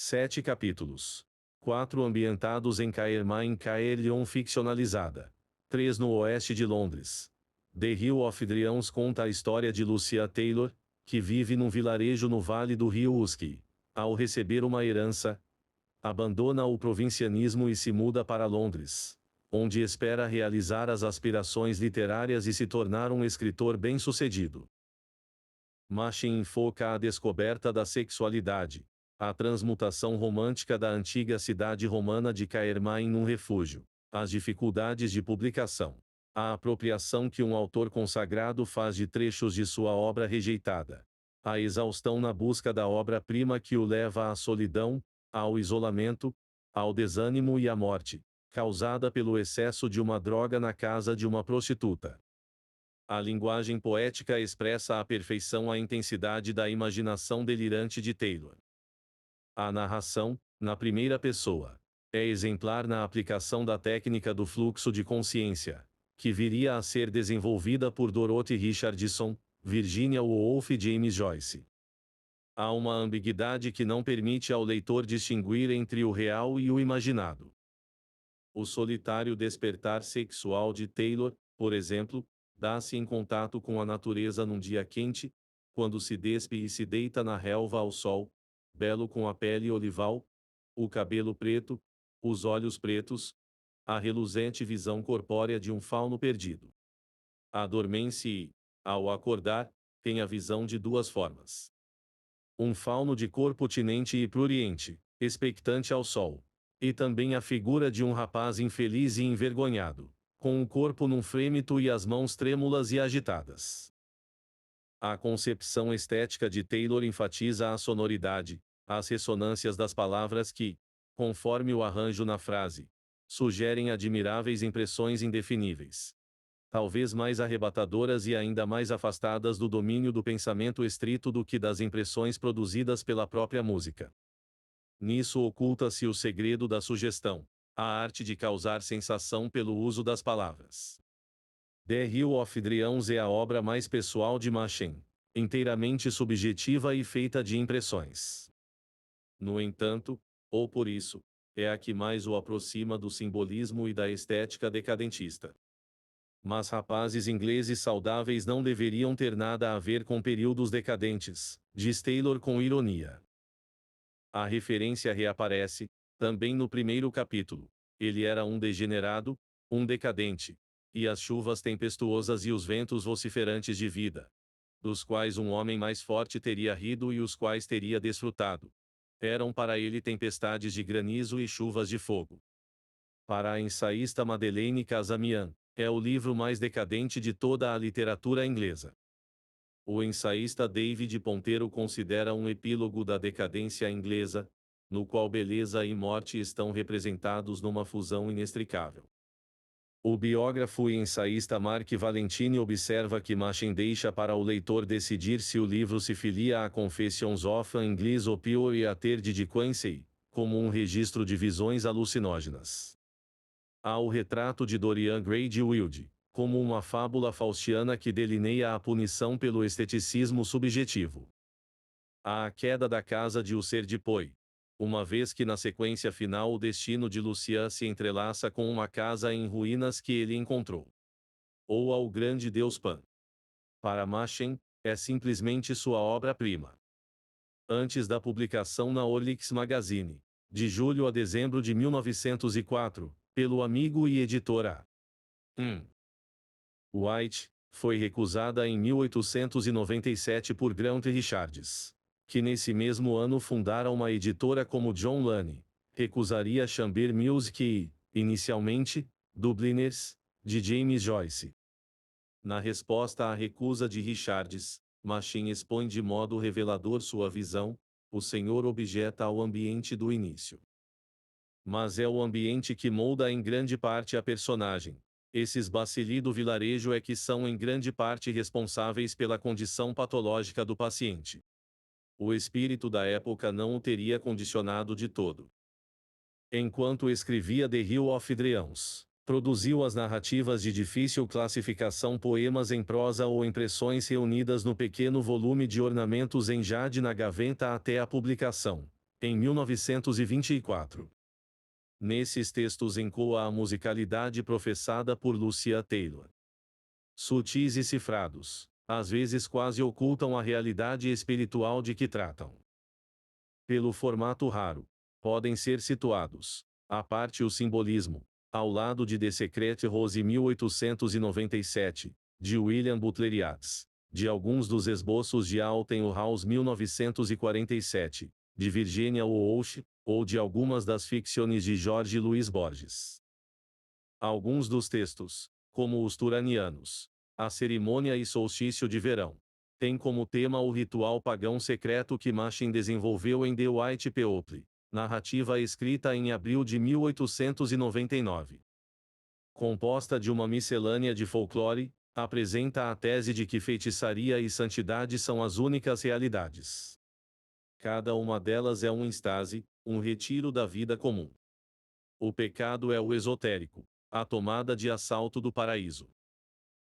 7 capítulos. 4 ambientados em Caerma Caerleon ficcionalizada. 3 no oeste de Londres. The Hill of Dreams conta a história de Lucia Taylor, que vive num vilarejo no vale do rio Uske. Ao receber uma herança, abandona o provincianismo e se muda para Londres, onde espera realizar as aspirações literárias e se tornar um escritor bem-sucedido. Machin enfoca a descoberta da sexualidade, a transmutação romântica da antiga cidade romana de Caerma em um refúgio, as dificuldades de publicação, a apropriação que um autor consagrado faz de trechos de sua obra rejeitada, a exaustão na busca da obra-prima que o leva à solidão, ao isolamento, ao desânimo e à morte, causada pelo excesso de uma droga na casa de uma prostituta. A linguagem poética expressa à perfeição a intensidade da imaginação delirante de Taylor. A narração, na primeira pessoa, é exemplar na aplicação da técnica do fluxo de consciência, que viria a ser desenvolvida por Dorothy Richardson, Virginia Woolf e James Joyce. Há uma ambiguidade que não permite ao leitor distinguir entre o real e o imaginado. O solitário despertar sexual de Taylor, por exemplo, dá-se em contato com a natureza num dia quente, quando se despe e se deita na relva ao sol, belo com a pele olival, o cabelo preto, os olhos pretos, a reluzente visão corpórea de um fauno perdido. Adormece e, ao acordar, tem a visão de duas formas. Um fauno de corpo tinente e pruriente, expectante ao sol, e também a figura de um rapaz infeliz e envergonhado, com o corpo num frêmito e as mãos trêmulas e agitadas. A concepção estética de Taylor enfatiza a sonoridade, as ressonâncias das palavras que, conforme o arranjo na frase, sugerem admiráveis impressões indefiníveis. Talvez mais arrebatadoras e ainda mais afastadas do domínio do pensamento estrito do que das impressões produzidas pela própria música. Nisso oculta-se o segredo da sugestão, a arte de causar sensação pelo uso das palavras. The Hill of Dreams é a obra mais pessoal de Machen, inteiramente subjetiva e feita de impressões. No entanto, ou por isso, é a que mais o aproxima do simbolismo e da estética decadentista. Mas rapazes ingleses saudáveis não deveriam ter nada a ver com períodos decadentes, diz Taylor com ironia. A referência reaparece, também no primeiro capítulo. Ele era um degenerado, um decadente, e as chuvas tempestuosas e os ventos vociferantes de vida, dos quais um homem mais forte teria rido e os quais teria desfrutado, eram para ele tempestades de granizo e chuvas de fogo. Para a ensaísta Madeleine Casamian, é o livro mais decadente de toda a literatura inglesa. O ensaísta David Ponteiro considera um epílogo da decadência inglesa, no qual beleza e morte estão representados numa fusão inextricável. O biógrafo e ensaísta Mark Valentini observa que Machen deixa para o leitor decidir se o livro se filia a Confessions of an English Opio e a Terde de Quincy, como um registro de visões alucinógenas. Há o retrato de Dorian Gray de Wilde, como uma fábula faustiana que delineia a punição pelo esteticismo subjetivo. Há a queda da casa de Usser de Poi, uma vez que na sequência final o destino de Lucia se entrelaça com uma casa em ruínas que ele encontrou. Ou ao grande deus Pan. Para Machen, é simplesmente sua obra-prima. Antes da publicação na Orlix Magazine, de julho a dezembro de 1904, pelo amigo e editor A. White, foi recusada em 1897 por Grant Richards, que nesse mesmo ano fundara uma editora como John Lane, recusaria Chamber Music e, inicialmente, Dubliners, de James Joyce. Na resposta à recusa de Richards, Machen expõe de modo revelador sua visão, o senhor objeta ao ambiente do início. Mas é o ambiente que molda em grande parte a personagem. Esses bacilli do vilarejo é que são em grande parte responsáveis pela condição patológica do paciente. O espírito da época não o teria condicionado de todo. Enquanto escrevia The Hill of Dreams, produziu as narrativas de difícil classificação, poemas em prosa ou impressões reunidas no pequeno volume de ornamentos em jade na gaveta até a publicação. em 1924. Nesses textos ecoa a musicalidade professada por Lucia Taylor. Sutis e cifrados, às vezes quase ocultam a realidade espiritual de que tratam. Pelo formato raro, podem ser situados, à parte o simbolismo, ao lado de The Secret Rose 1897, de William Butler Yeats, de alguns dos esboços de Alton House 1947, de Virginia Woolf, ou de algumas das ficções de Jorge Luiz Borges. Alguns dos textos, como os turanianos, a cerimônia e solstício de verão, têm como tema o ritual pagão secreto que Machen desenvolveu em The White People, narrativa escrita em abril de 1899. Composta de uma miscelânea de folclore, apresenta a tese de que feitiçaria e santidade são as únicas realidades. Cada uma delas é um êxtase, um retiro da vida comum. O pecado é o esotérico, a tomada de assalto do paraíso.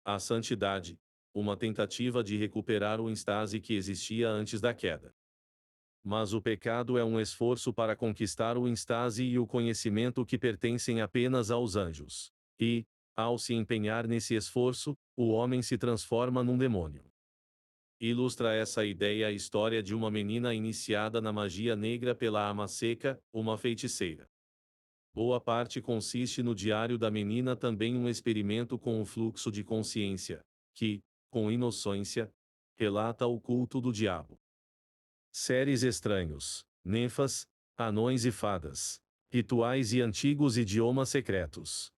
A santidade, uma tentativa de recuperar o êxtase que existia antes da queda. Mas o pecado é um esforço para conquistar o êxtase e o conhecimento que pertencem apenas aos anjos. E, ao se empenhar nesse esforço, o homem se transforma num demônio. Ilustra essa ideia a história de uma menina iniciada na magia negra pela Ama Seca, uma feiticeira. Boa parte consiste no diário da menina, também um experimento com o fluxo de consciência, que, com inocência, relata o culto do diabo. Seres estranhos, ninfas, anões e fadas, rituais e antigos idiomas secretos.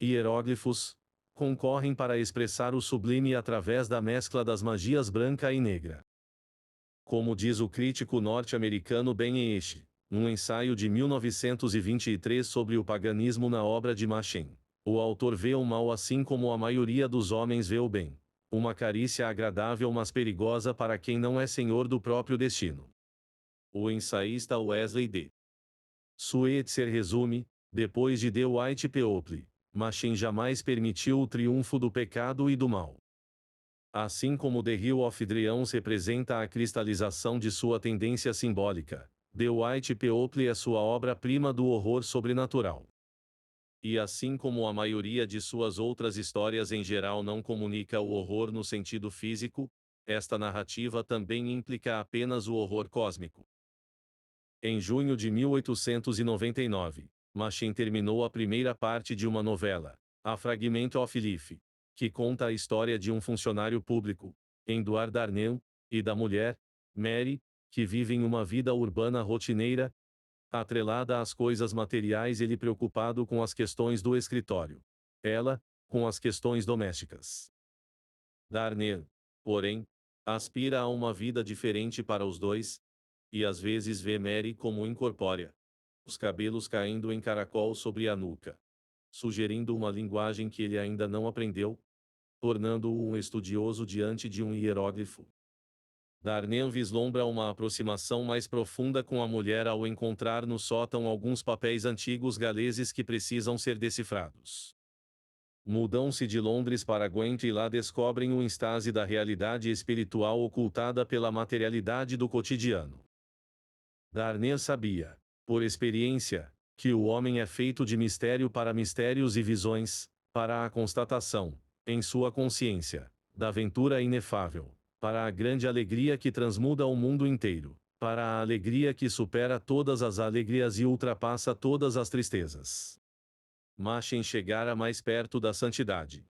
Hieróglifos, concorrem para expressar o sublime através da mescla das magias branca e negra. Como diz o crítico norte-americano Ben Eish, num ensaio de 1923 sobre o paganismo na obra de Machen, o autor vê o mal assim como a maioria dos homens vê o bem, uma carícia agradável mas perigosa para quem não é senhor do próprio destino. O ensaísta Wesley D. Sweetser resume: depois de The White People, Machen jamais permitiu o triunfo do pecado e do mal. Assim como The Hill of Dreams representa a cristalização de sua tendência simbólica, The White People é sua obra-prima do horror sobrenatural. E assim como a maioria de suas outras histórias em geral não comunica o horror no sentido físico, esta narrativa também implica apenas o horror cósmico. Em junho de 1899, Machen terminou a primeira parte de uma novela, A Fragment of Life, que conta a história de um funcionário público, Edward Darnell, e da mulher, Mary, que vivem uma vida urbana rotineira, atrelada às coisas materiais, ele preocupado com as questões do escritório. Ela, com as questões domésticas. Darnell, porém, aspira a uma vida diferente para os dois, e às vezes vê Mary como incorpórea, os cabelos caindo em caracol sobre a nuca, sugerindo uma linguagem que ele ainda não aprendeu, tornando-o um estudioso diante de um hieróglifo. Darnell vislumbra uma aproximação mais profunda com a mulher ao encontrar no sótão alguns papéis antigos galeses que precisam ser decifrados. Mudam-se de Londres para Gwent e lá descobrem o êxtase da realidade espiritual ocultada pela materialidade do cotidiano. Darnell sabia, por experiência, que o homem é feito de mistério para mistérios e visões, para a constatação, em sua consciência, da aventura inefável, para a grande alegria que transmuda o mundo inteiro, para a alegria que supera todas as alegrias e ultrapassa todas as tristezas. Machen chegara mais perto da santidade.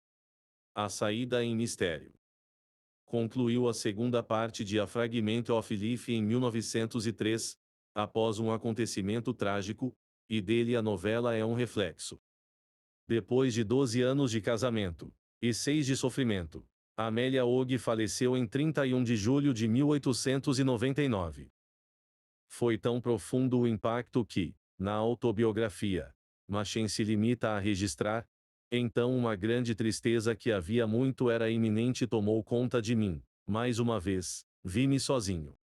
A saída em mistério. Concluiu a segunda parte de A Fragment of Life em 1903, após um acontecimento trágico, e dele a novela é um reflexo. Depois de 12 anos de casamento, e 6 de sofrimento, Amélia Og faleceu em 31 de julho de 1899. Foi tão profundo o impacto que, na autobiografia, Machen se limita a registrar: então uma grande tristeza que havia muito era iminente tomou conta de mim, mais uma vez, vi-me sozinho.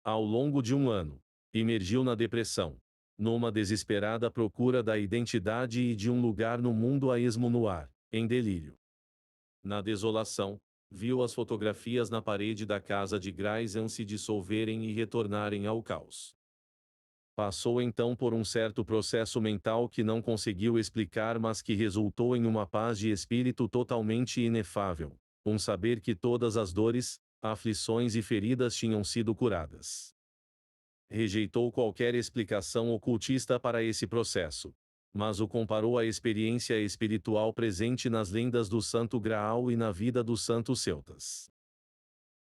Ao longo de um ano, imergiu na depressão, numa desesperada procura da identidade e de um lugar no mundo a esmo no ar, em delírio. Na desolação, viu as fotografias na parede da casa de Grayson se dissolverem e retornarem ao caos. Passou então por um certo processo mental que não conseguiu explicar, mas que resultou em uma paz de espírito totalmente inefável, um saber que todas as dores, aflições e feridas tinham sido curadas. Rejeitou qualquer explicação ocultista para esse processo, mas o comparou à experiência espiritual presente nas lendas do Santo Graal e na vida dos santos celtas.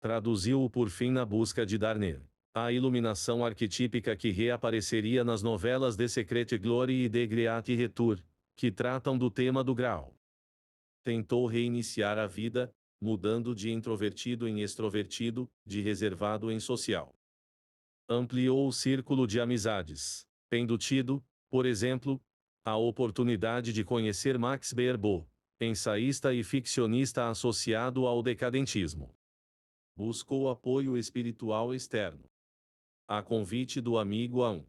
Traduziu-o por fim na busca de Darner, a iluminação arquetípica que reapareceria nas novelas de Secret Glory e de Great Retour, que tratam do tema do Graal. Tentou reiniciar a vida, mudando de introvertido em extrovertido, de reservado em social. Ampliou o círculo de amizades, tendo tido, por exemplo, a oportunidade de conhecer Max Beerbohm, ensaísta e ficcionista associado ao decadentismo. Buscou apoio espiritual externo. A convite do amigo Aun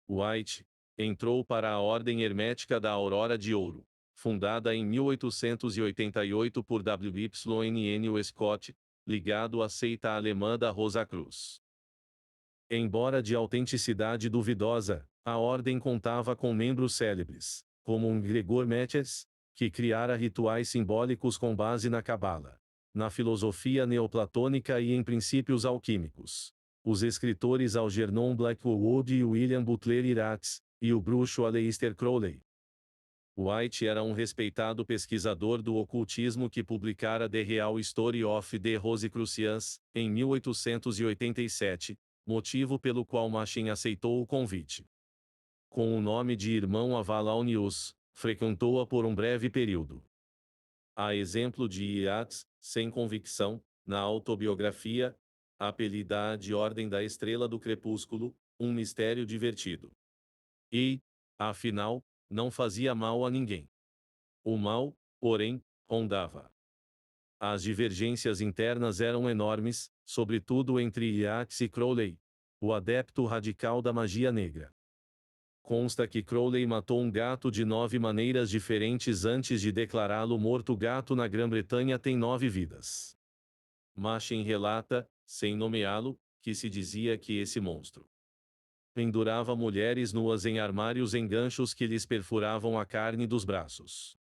White, entrou para a Ordem Hermética da Aurora de Ouro, fundada em 1888 por W.Y.N. Scott, ligado à seita alemã da Rosa Cruz. Embora de autenticidade duvidosa, a ordem contava com membros célebres, como um Gregor Metjes, que criara rituais simbólicos com base na Cabala, na filosofia neoplatônica e em princípios alquímicos. Os escritores Algernon Blackwood e William Butler Yeats, e o bruxo Aleister Crowley. White era um respeitado pesquisador do ocultismo que publicara The Real Story of the Rosicrucians, em 1887, motivo pelo qual Machen aceitou o convite. Com o nome de irmão Avalon News, frequentou-a por um breve período. A exemplo de Yeats, sem convicção, na autobiografia, apelida de Ordem da Estrela do Crepúsculo, um mistério divertido. E, afinal, não fazia mal a ninguém. O mal, porém, rondava. As divergências internas eram enormes, sobretudo entre Yeats e Crowley, o adepto radical da magia negra. Consta que Crowley matou um gato de 9 maneiras diferentes antes de declará-lo morto. O gato na Grã-Bretanha tem 9 vidas. Machen relata, sem nomeá-lo, que se dizia que esse monstro pendurava mulheres nuas em armários em ganchos que lhes perfuravam a carne dos braços.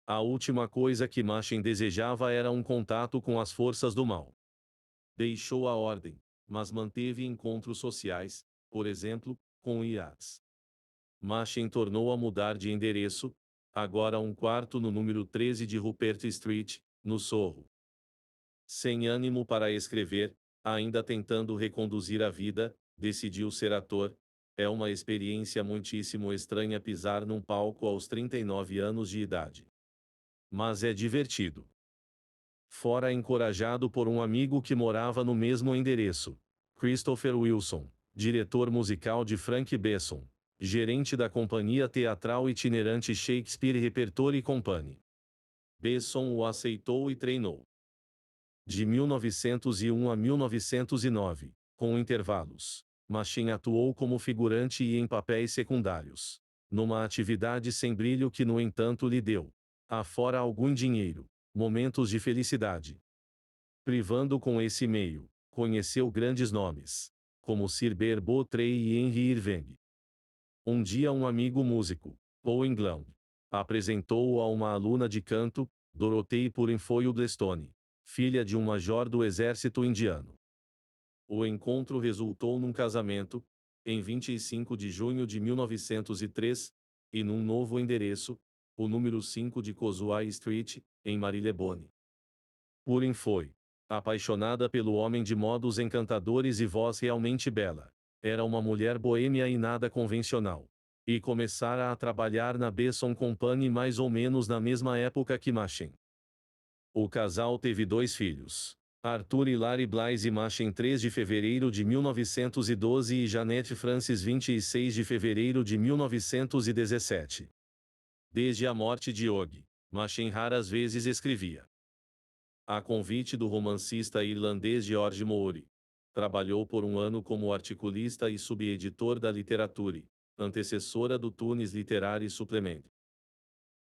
A última coisa que Machen desejava era um contato com as forças do mal. Deixou a ordem, mas manteve encontros sociais, por exemplo, com Yeats. Machen tornou a mudar de endereço, agora um quarto no número 13 de Rupert Street, no Sorro. Sem ânimo para escrever, ainda tentando reconduzir a vida, decidiu ser ator. É uma experiência muitíssimo estranha pisar num palco aos 39 anos de idade. Mas é divertido. Fora encorajado por um amigo que morava no mesmo endereço, Christopher Wilson, diretor musical de Frank Besson, gerente da companhia teatral itinerante Shakespeare Repertory Company. Besson o aceitou e treinou. De 1901 a 1909, com intervalos, Machen atuou como figurante e em papéis secundários, numa atividade sem brilho que no entanto lhe deu, afora algum dinheiro, momentos de felicidade. Privando com esse meio, conheceu grandes nomes, como Sir Beerbohm Tree e Henry Irving. Um dia um amigo músico, Paul England, apresentou-o a uma aluna de canto, Dorothy Purenfoyle Blestone, filha de um major do exército indiano. O encontro resultou num casamento, em 25 de junho de 1903, e num novo endereço, o número 5 de Causeway Street, em Marylebone. Purin foi apaixonada pelo homem de modos encantadores e voz realmente bela. Era uma mulher boêmia e nada convencional. E começara a trabalhar na Besson Company mais ou menos na mesma época que Machen. O casal teve 2 filhos. Arthur Hilary Blaise Machen 3 de fevereiro de 1912 e Janet Francis 26 de fevereiro de 1917. Desde a morte de Og, Machen raras vezes escrevia. A convite do romancista irlandês George Moore. Trabalhou por um ano como articulista e subeditor da Literature, antecessora do Tunis Literary Supplement.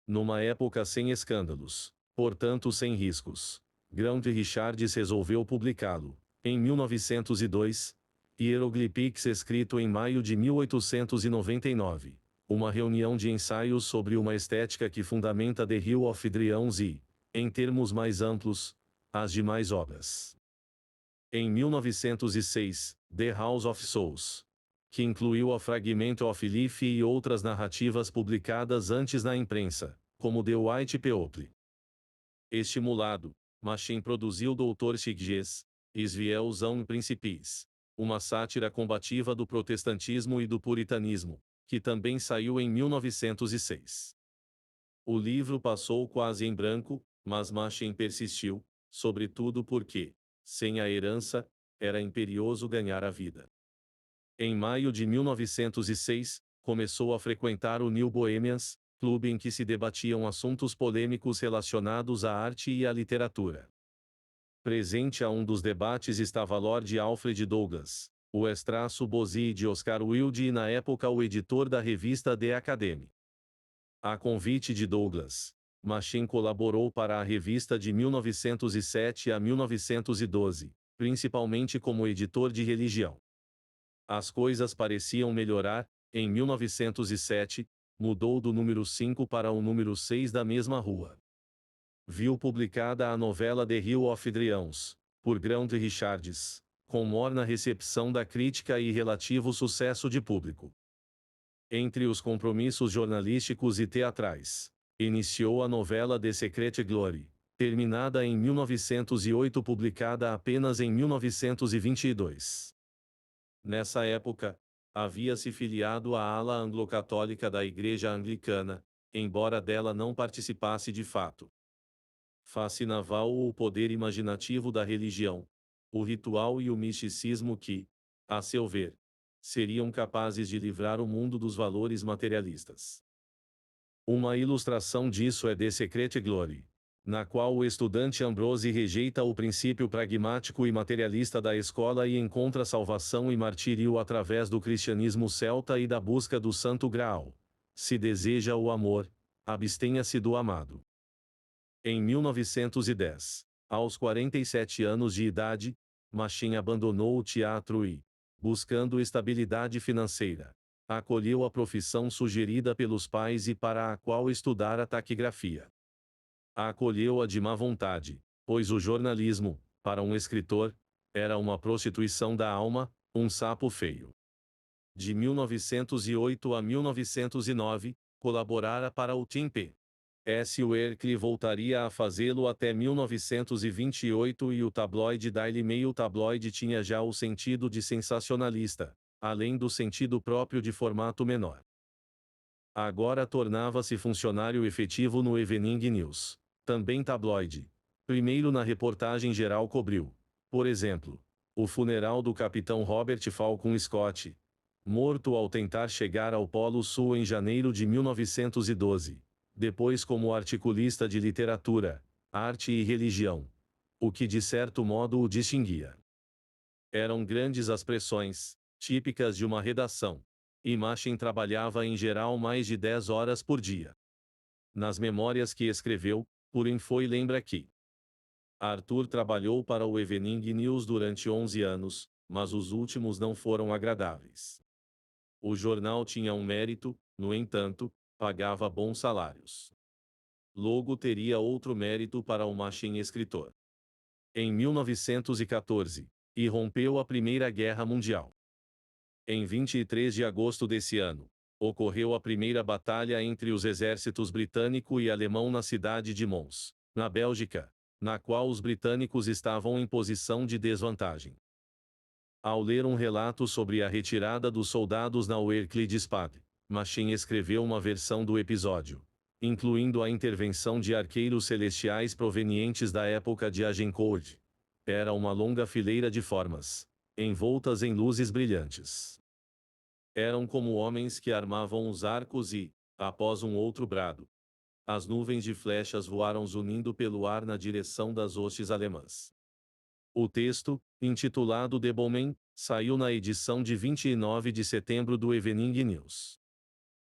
Numa época sem escândalos, portanto sem riscos, Grant Richards resolveu publicá-lo, em 1902, Hieroglyphics escrito em maio de 1899. Uma reunião de ensaios sobre uma estética que fundamenta The Hill of Dreams e, em termos mais amplos, as demais obras. Em 1906, The House of Souls, que incluiu a Fragment of Life e outras narrativas publicadas antes na imprensa, como The White People. Estimulado, Machen produziu Dr. Sigges, Israel's Own Principes, uma sátira combativa do protestantismo e do puritanismo, que também saiu em 1906. O livro passou quase em branco, mas Machen persistiu, sobretudo porque, sem a herança, era imperioso ganhar a vida. Em maio de 1906, começou a frequentar o New Bohemians, clube em que se debatiam assuntos polêmicos relacionados à arte e à literatura. Presente a um dos debates estava Lord Alfred Douglas, o ex-Bozzi de Oscar Wilde e na época o editor da revista The Academy. A convite de Douglas, Machen colaborou para a revista de 1907 a 1912, principalmente como editor de religião. As coisas pareciam melhorar. Em 1907, mudou do número 5 para o número 6 da mesma rua. Viu publicada a novela The Hill of Dreams, por Grant Richards, com morna recepção da crítica e relativo sucesso de público. Entre os compromissos jornalísticos e teatrais, iniciou a novela The Secret Glory, terminada em 1908 publicada apenas em 1922. Nessa época, havia se filiado à ala anglo-católica da Igreja Anglicana, embora dela não participasse de fato. Fascinava-o o poder imaginativo da religião, o ritual e o misticismo que, a seu ver, seriam capazes de livrar o mundo dos valores materialistas. Uma ilustração disso é The Secret Glory, na qual o estudante Ambrose rejeita o princípio pragmático e materialista da escola e encontra salvação e martírio através do cristianismo celta e da busca do Santo Graal. Se deseja o amor, abstenha-se do amado. Em 1910, aos 47 anos de idade, Machen abandonou o teatro e, buscando estabilidade financeira, acolheu a profissão sugerida pelos pais e para a qual estudara taquigrafia. Acolheu-a de má vontade, pois o jornalismo, para um escritor, era uma prostituição da alma, um sapo feio. De 1908 a 1909, colaborara para o Tempe. S. Weekly voltaria a fazê-lo até 1928 e o tabloide Daily Mail tabloide tinha já o sentido de sensacionalista, além do sentido próprio de formato menor. Agora tornava-se funcionário efetivo no Evening News, também tabloide. Primeiro na reportagem geral cobriu, por exemplo, o funeral do capitão Robert Falcon Scott, morto ao tentar chegar ao Polo Sul em janeiro de 1912. Depois como articulista de literatura, arte e religião, o que de certo modo o distinguia. Eram grandes expressões, típicas de uma redação, e Machen trabalhava em geral mais de 10 horas por dia. Nas memórias que escreveu, Purinfoy lembra que Arthur trabalhou para o Evening News durante 11 anos, mas os últimos não foram agradáveis. O jornal tinha um mérito, no entanto, pagava bons salários. Logo teria outro mérito para o Machen escritor. Em 1914, irrompeu a Primeira Guerra Mundial. Em 23 de agosto desse ano, ocorreu a primeira batalha entre os exércitos britânico e alemão na cidade de Mons, na Bélgica, na qual os britânicos estavam em posição de desvantagem. Ao ler um relato sobre a retirada dos soldados na Weekly Dispatch, Machen escreveu uma versão do episódio, incluindo a intervenção de arqueiros celestiais provenientes da época de Agincourt. Era uma longa fileira de formas, envoltas em luzes brilhantes. Eram como homens que armavam os arcos e, após um outro brado, as nuvens de flechas voaram zunindo pelo ar na direção das hostes alemãs. O texto, intitulado The Bowmen, saiu na edição de 29 de setembro do Evening News.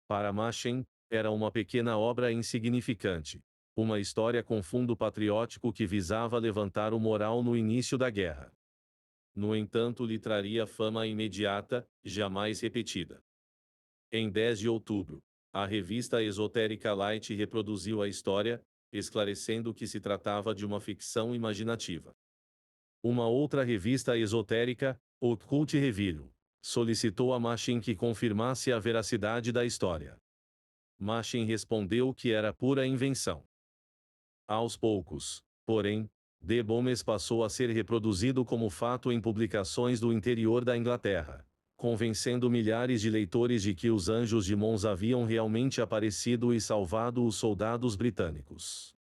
Para Machen, era uma pequena obra insignificante, uma história com fundo patriótico que visava levantar o moral no início da guerra. No entanto, lhe traria fama imediata, jamais repetida. Em 10 de outubro, a revista esotérica Light reproduziu a história, esclarecendo que se tratava de uma ficção imaginativa. Uma outra revista esotérica, Occult Review, solicitou a Machin que confirmasse a veracidade da história. Machin respondeu que era pura invenção. Aos poucos, porém, The Bomes passou a ser reproduzido como fato em publicações do interior da Inglaterra, convencendo milhares de leitores de que os anjos de Mons haviam realmente aparecido e salvado os soldados britânicos.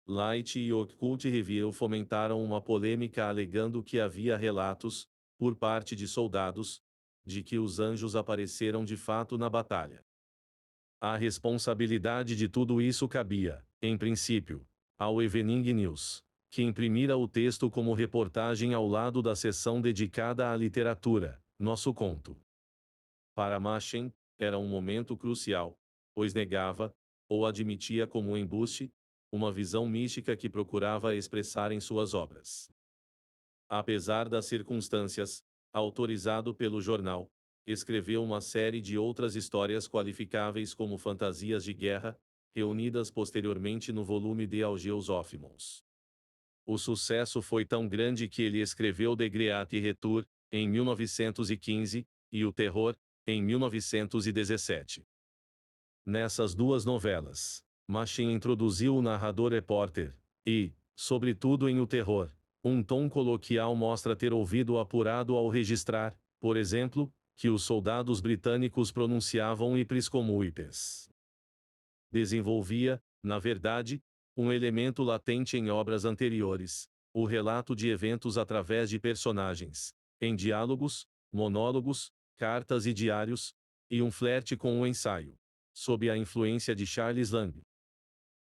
Light e Occult Review fomentaram uma polêmica alegando que havia relatos, por parte de soldados, de que os anjos apareceram de fato na batalha. A responsabilidade de tudo isso cabia, em princípio, ao Evening News, que imprimira o texto como reportagem ao lado da seção dedicada à literatura, Nosso Conto. Para Machen, era um momento crucial, pois negava, ou admitia como um embuste, uma visão mística que procurava expressar em suas obras. Apesar das circunstâncias, autorizado pelo jornal, escreveu uma série de outras histórias qualificáveis como fantasias de guerra, reunidas posteriormente no volume de Algeus Ophimons. O sucesso foi tão grande que ele escreveu De Great Retour, em 1915, e O Terror, em 1917. Nessas duas novelas, Machin introduziu o narrador-repórter, e, sobretudo em O Terror, um tom coloquial mostra ter ouvido apurado ao registrar, por exemplo, que os soldados britânicos pronunciavam ipres como ipes. Desenvolvia, na verdade, um elemento latente em obras anteriores, o relato de eventos através de personagens, em diálogos, monólogos, cartas e diários, e um flerte com o ensaio, sob a influência de Charles Lamb.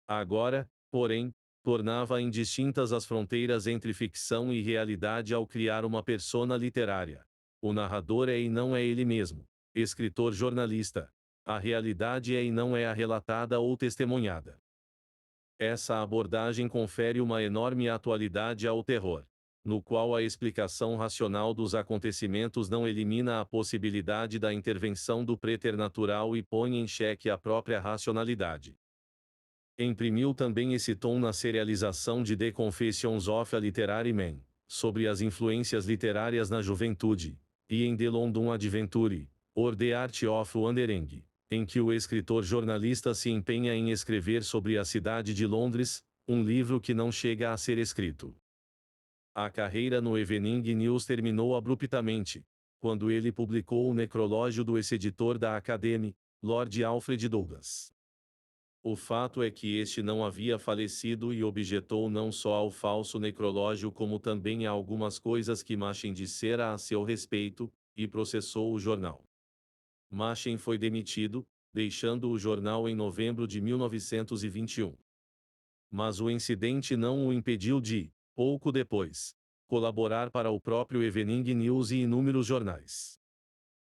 Agora, porém, tornava indistintas as fronteiras entre ficção e realidade ao criar uma persona literária. O narrador é e não é ele mesmo, escritor-jornalista. A realidade é e não é a relatada ou testemunhada. Essa abordagem confere uma enorme atualidade ao terror, no qual a explicação racional dos acontecimentos não elimina a possibilidade da intervenção do preternatural e põe em xeque a própria racionalidade. Imprimiu também esse tom na serialização de The Confessions of a Literary Man, sobre as influências literárias na juventude, e em The London Adventure, or The Art of Wandering, em que o escritor-jornalista se empenha em escrever sobre a cidade de Londres, um livro que não chega a ser escrito. A carreira no Evening News terminou abruptamente, quando ele publicou o necrológio do ex-editor da Academy, Lord Alfred Douglas. O fato é que este não havia falecido e objetou não só ao falso necrológio como também a algumas coisas que Machen dissera a seu respeito, e processou o jornal. Machen foi demitido, deixando o jornal em novembro de 1921. Mas o incidente não o impediu de, pouco depois, colaborar para o próprio Evening News e inúmeros jornais.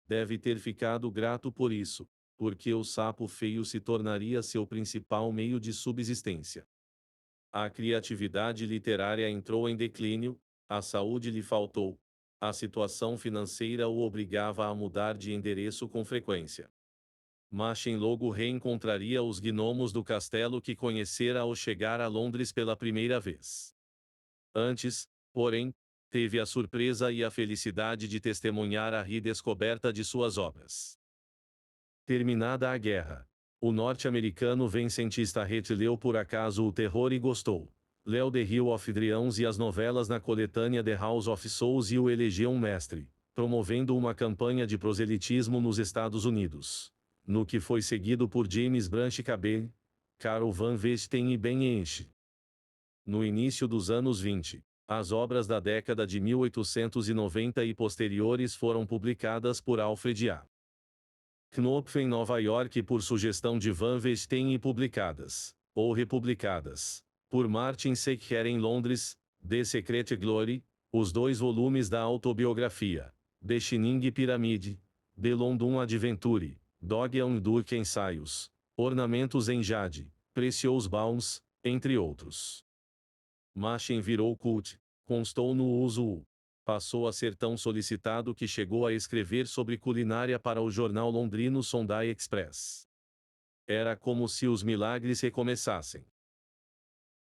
Deve ter ficado grato por isso, porque o sapo feio se tornaria seu principal meio de subsistência. A criatividade literária entrou em declínio, a saúde lhe faltou, a situação financeira o obrigava a mudar de endereço com frequência. Machen logo reencontraria os gnomos do castelo que conhecera ao chegar a Londres pela primeira vez. Antes, porém, teve a surpresa e a felicidade de testemunhar a redescoberta de suas obras. Terminada a guerra, o norte-americano vencentista Rhett leu por acaso O Terror e gostou. Leu The Hill of Dreams e as novelas na coletânea The House of Souls e o elegeu um mestre, promovendo uma campanha de proselitismo nos Estados Unidos, no que foi seguido por James Branch Cabell, Carl Van Vechten e Ben Ench. No início dos anos 20, as obras da década de 1890 e posteriores foram publicadas por Alfred A. Knopf em Nova York por sugestão de Van Vechten e publicadas, ou republicadas, por Martin Secker em Londres, The Secret Glory, os 2 volumes da autobiografia, The Shining Pyramid, The London Adventure, Dog and Duck Ensaios, Ornamentos em Jade, Precious Bones, entre outros. Machen virou cult, constou no uso Passou a ser tão solicitado que chegou a escrever sobre culinária para o jornal londrino Sunday Express. Era como se os milagres recomeçassem.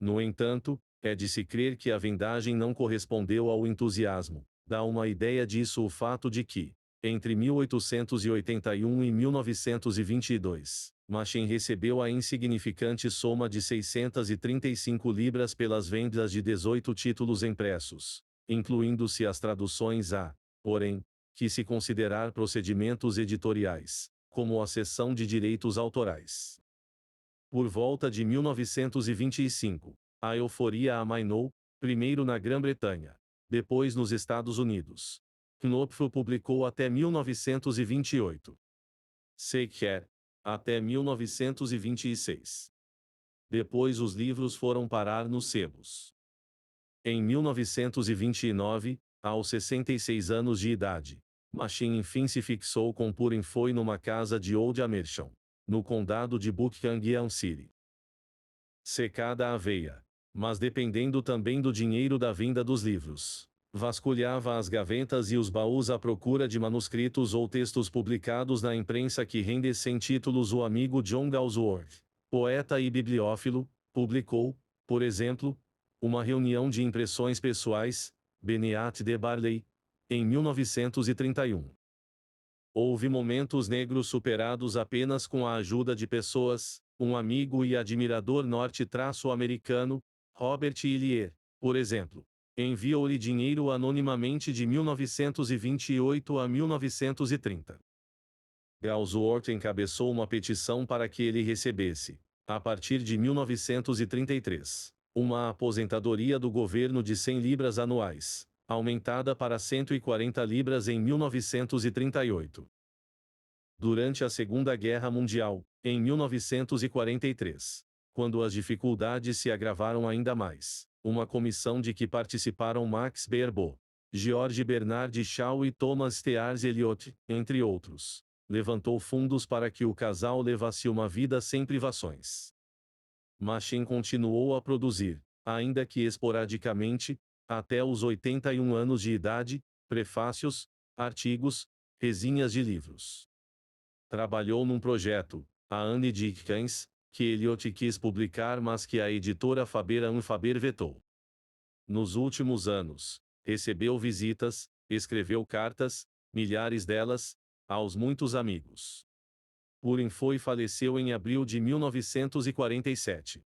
No entanto, é de se crer que a vendagem não correspondeu ao entusiasmo. Dá uma ideia disso o fato de que, entre 1881 e 1922, Machen recebeu a insignificante soma de 635 libras pelas vendas de 18 títulos impressos, incluindo-se as traduções porém, que se considerar procedimentos editoriais, como a cessão de direitos autorais. Por volta de 1925, a euforia amainou, primeiro na Grã-Bretanha, depois nos Estados Unidos. Knopfler publicou até 1928. Sequer, até 1926. Depois os livros foram parar nos sebos. Em 1929, aos 66 anos de idade, Machen enfim se fixou com Purim foi numa casa de Old Amersham, no condado de Buckinghamshire. Secada a aveia, mas dependendo também do dinheiro da venda dos livros, vasculhava as gavetas e os baús à procura de manuscritos ou textos publicados na imprensa que rendessem títulos. O amigo John Galsworth, poeta e bibliófilo, publicou, por exemplo, uma reunião de impressões pessoais, Beneat de Barley, em 1931. Houve momentos negros superados apenas com a ajuda de pessoas. Um amigo e admirador norte-americano, Robert Illier, por exemplo, enviou-lhe dinheiro anonimamente de 1928 a 1930. Galsworth encabeçou uma petição para que ele recebesse, a partir de 1933, uma aposentadoria do governo de 100 libras anuais, aumentada para 140 libras em 1938. Durante a Segunda Guerra Mundial, em 1943, quando as dificuldades se agravaram ainda mais, uma comissão de que participaram Max Beerbohm, George Bernard Shaw e Thomas T.R. Eliot, entre outros, levantou fundos para que o casal levasse uma vida sem privações. Machen continuou a produzir, ainda que esporadicamente, até os 81 anos de idade, prefácios, artigos, resenhas de livros. Trabalhou num projeto, a Anne Dickens, que Eliot quis publicar mas que a editora Faber vetou. Nos últimos anos, recebeu visitas, escreveu cartas, milhares delas, aos muitos amigos. Purim foi faleceu em abril de 1947.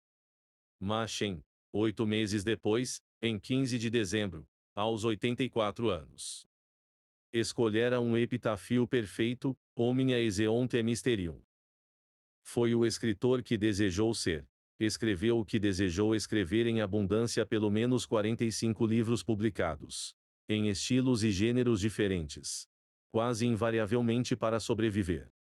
Machen, 8 meses depois, em 15 de dezembro, aos 84 anos. Escolhera um epitafio perfeito, Omnia Eseonte Mysterium. Foi o escritor que desejou ser. Escreveu o que desejou escrever em abundância, pelo menos 45 livros publicados, em estilos e gêneros diferentes, quase invariavelmente para sobreviver.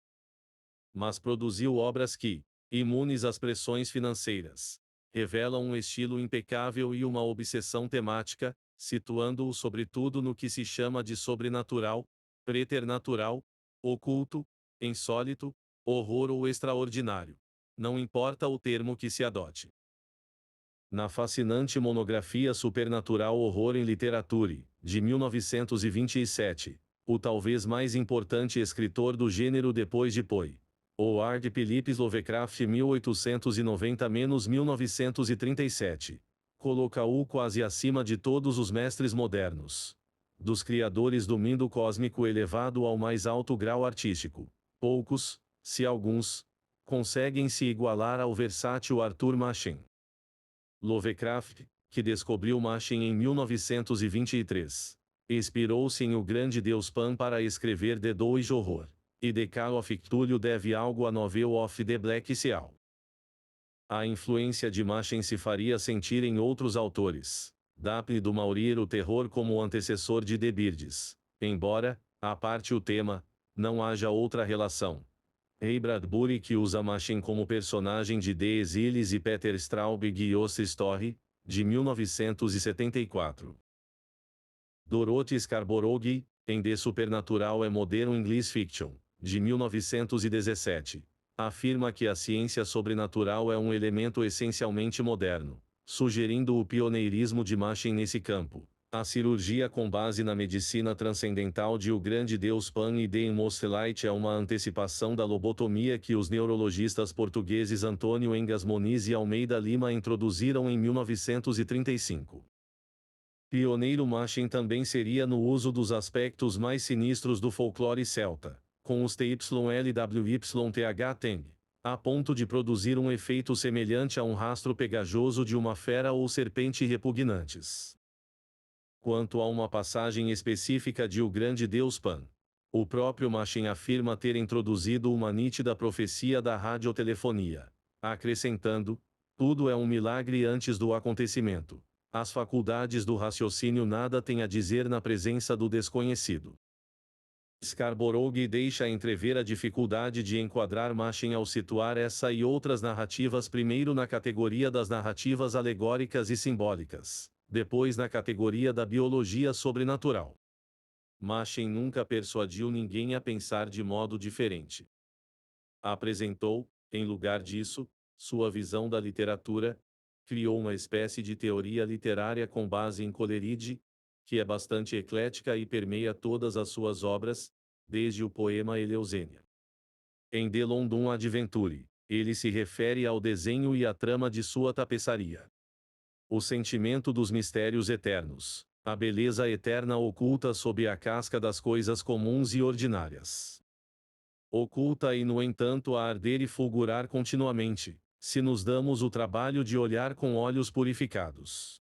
Mas produziu obras que, imunes às pressões financeiras, revelam um estilo impecável e uma obsessão temática, situando-o sobretudo no que se chama de sobrenatural, preternatural, oculto, insólito, horror ou extraordinário. Não importa o termo que se adote. Na fascinante monografia Supernatural Horror em Literature, de 1927, o talvez mais importante escritor do gênero depois de Poe, Howard Phillips Lovecraft 1890-1937, coloca-o quase acima de todos os mestres modernos. Dos criadores do mundo cósmico elevado ao mais alto grau artístico, poucos, se alguns, conseguem se igualar ao versátil Arthur Machen. Lovecraft, que descobriu Machen em 1923, inspirou-se em o grande deus Pan para escrever The Dois Horror, e The Call of Cthulhu deve algo à Novel of the Black Seal. A influência de Machen se faria sentir em outros autores. Dá-lhe do Maurir o terror como o antecessor de The Birds, embora, à parte o tema, não haja outra relação. Ray Bradbury, que usa Machen como personagem de The Exiles, e Peter Straub e Ghost Story, de 1974. Dorothy Scarborough, em The Supernatural and Modern English Fiction, de 1917, afirma que a ciência sobrenatural é um elemento essencialmente moderno, sugerindo o pioneirismo de Machen nesse campo. A cirurgia com base na medicina transcendental de O Grande Deus Pan e de Mocelite é uma antecipação da lobotomia que os neurologistas portugueses Antônio Engas Moniz e Almeida Lima introduziram em 1935. Pioneiro Machen também seria no uso dos aspectos mais sinistros do folclore celta, com os TYLWYTH-TENG, a ponto de produzir um efeito semelhante a um rastro pegajoso de uma fera ou serpente repugnantes. Quanto a uma passagem específica de O Grande Deus Pan, o próprio Machen afirma ter introduzido uma nítida profecia da radiotelefonia, acrescentando: tudo é um milagre antes do acontecimento. As faculdades do raciocínio nada têm a dizer na presença do desconhecido. Scarborough deixa entrever a dificuldade de enquadrar Machen ao situar essa e outras narrativas primeiro na categoria das narrativas alegóricas e simbólicas, depois na categoria da biologia sobrenatural. Machen nunca persuadiu ninguém a pensar de modo diferente. Apresentou, em lugar disso, sua visão da literatura, criou uma espécie de teoria literária com base em Coleridge, que é bastante eclética e permeia todas as suas obras, desde o poema Eleusênia. Em De London Adventure, ele se refere ao desenho e à trama de sua tapeçaria. O sentimento dos mistérios eternos, a beleza eterna oculta sob a casca das coisas comuns e ordinárias. Oculta e no entanto a arder e fulgurar continuamente, se nos damos o trabalho de olhar com olhos purificados.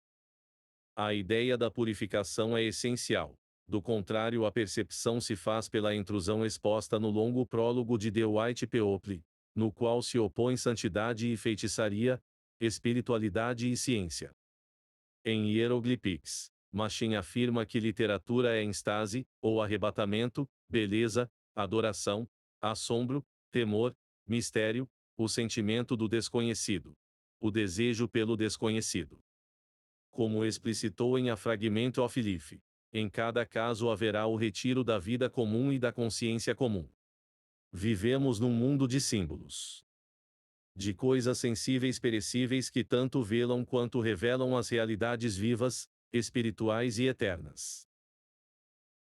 A ideia da purificação é essencial. Do contrário, a percepção se faz pela intrusão exposta no longo prólogo de The White People, no qual se opõe santidade e feitiçaria, espiritualidade e ciência. Em Hieroglyphics, Machen afirma que literatura é êxtase, ou arrebatamento, beleza, adoração, assombro, temor, mistério, o sentimento do desconhecido. O desejo pelo desconhecido. Como explicitou em A Fragment of Life, em cada caso haverá o retiro da vida comum e da consciência comum. Vivemos num mundo de símbolos. De coisas sensíveis perecíveis que tanto velam quanto revelam as realidades vivas, espirituais e eternas.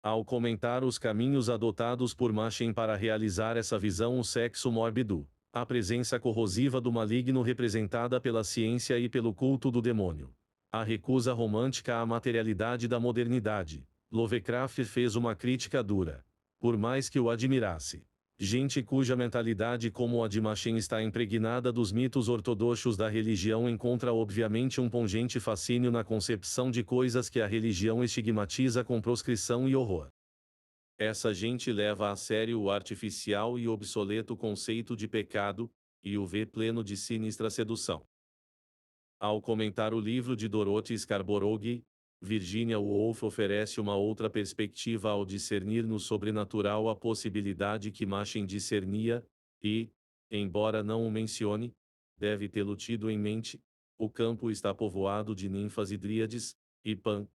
Ao comentar os caminhos adotados por Machen para realizar essa visão, o sexo mórbido, a presença corrosiva do maligno representada pela ciência e pelo culto do demônio, a recusa romântica à materialidade da modernidade, Lovecraft fez uma crítica dura, por mais que o admirasse. Gente cuja mentalidade como a de Machen está impregnada dos mitos ortodoxos da religião encontra obviamente um pungente fascínio na concepção de coisas que a religião estigmatiza com proscrição e horror. Essa gente leva a sério o artificial e obsoleto conceito de pecado, e o vê pleno de sinistra sedução. Ao comentar o livro de Dorothy Scarborough, Virginia Woolf oferece uma outra perspectiva ao discernir no sobrenatural a possibilidade que Machen discernia, e, embora não o mencione, deve tê-lo tido em mente: o campo está povoado de ninfas e dríades, e Pan,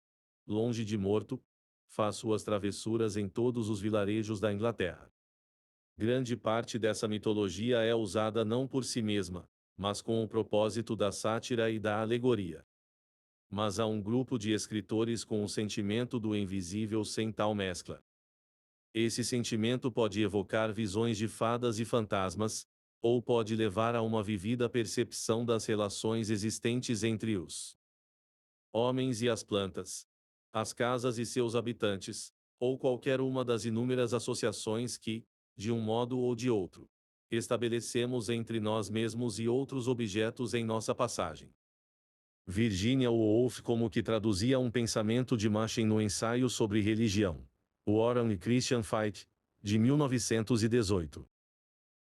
longe de morto, faz suas travessuras em todos os vilarejos da Inglaterra. Grande parte dessa mitologia é usada não por si mesma, mas com o propósito da sátira e da alegoria. Mas há um grupo de escritores com o sentimento do invisível sem tal mescla. Esse sentimento pode evocar visões de fadas e fantasmas, ou pode levar a uma vivida percepção das relações existentes entre os homens e as plantas, as casas e seus habitantes, ou qualquer uma das inúmeras associações que, de um modo ou de outro, estabelecemos entre nós mesmos e outros objetos em nossa passagem. Virginia Woolf como que traduzia um pensamento de Machen no ensaio sobre religião, Warren e Christian Fight, de 1918.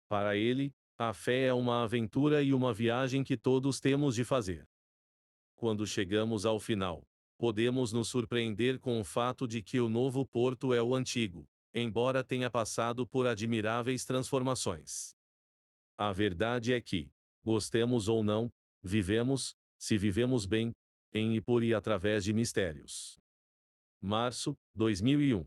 Para ele, a fé é uma aventura e uma viagem que todos temos de fazer. Quando chegamos ao final, podemos nos surpreender com o fato de que o novo porto é o antigo, embora tenha passado por admiráveis transformações. A verdade é que, gostemos ou não, vivemos, se vivemos bem, em e por e através de mistérios. Março, 2001.